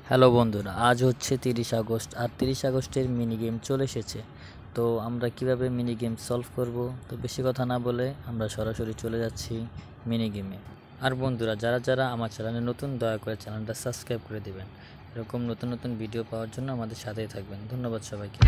Hello বন্ধুরা, আজ হচ্ছে 30 আগস্ট আর 30 আগস্টের মিনি গেম চলে এসেছে। তো আমরা কিভাবে মিনি গেম সলভ করব, তো বেশি কথা না বলে আমরা সরাসরি চলে যাচ্ছি মিনি গেমে। আর বন্ধুরা, যারা যারা আমার চ্যানেলে নতুন, দয়া করে চ্যানেলটা সাবস্ক্রাইব করে দিবেন। এরকম নতুন নতুন ভিডিও পাওয়ার জন্য আমাদের সাথেই থাকবেন। ধন্যবাদ সবাইকে।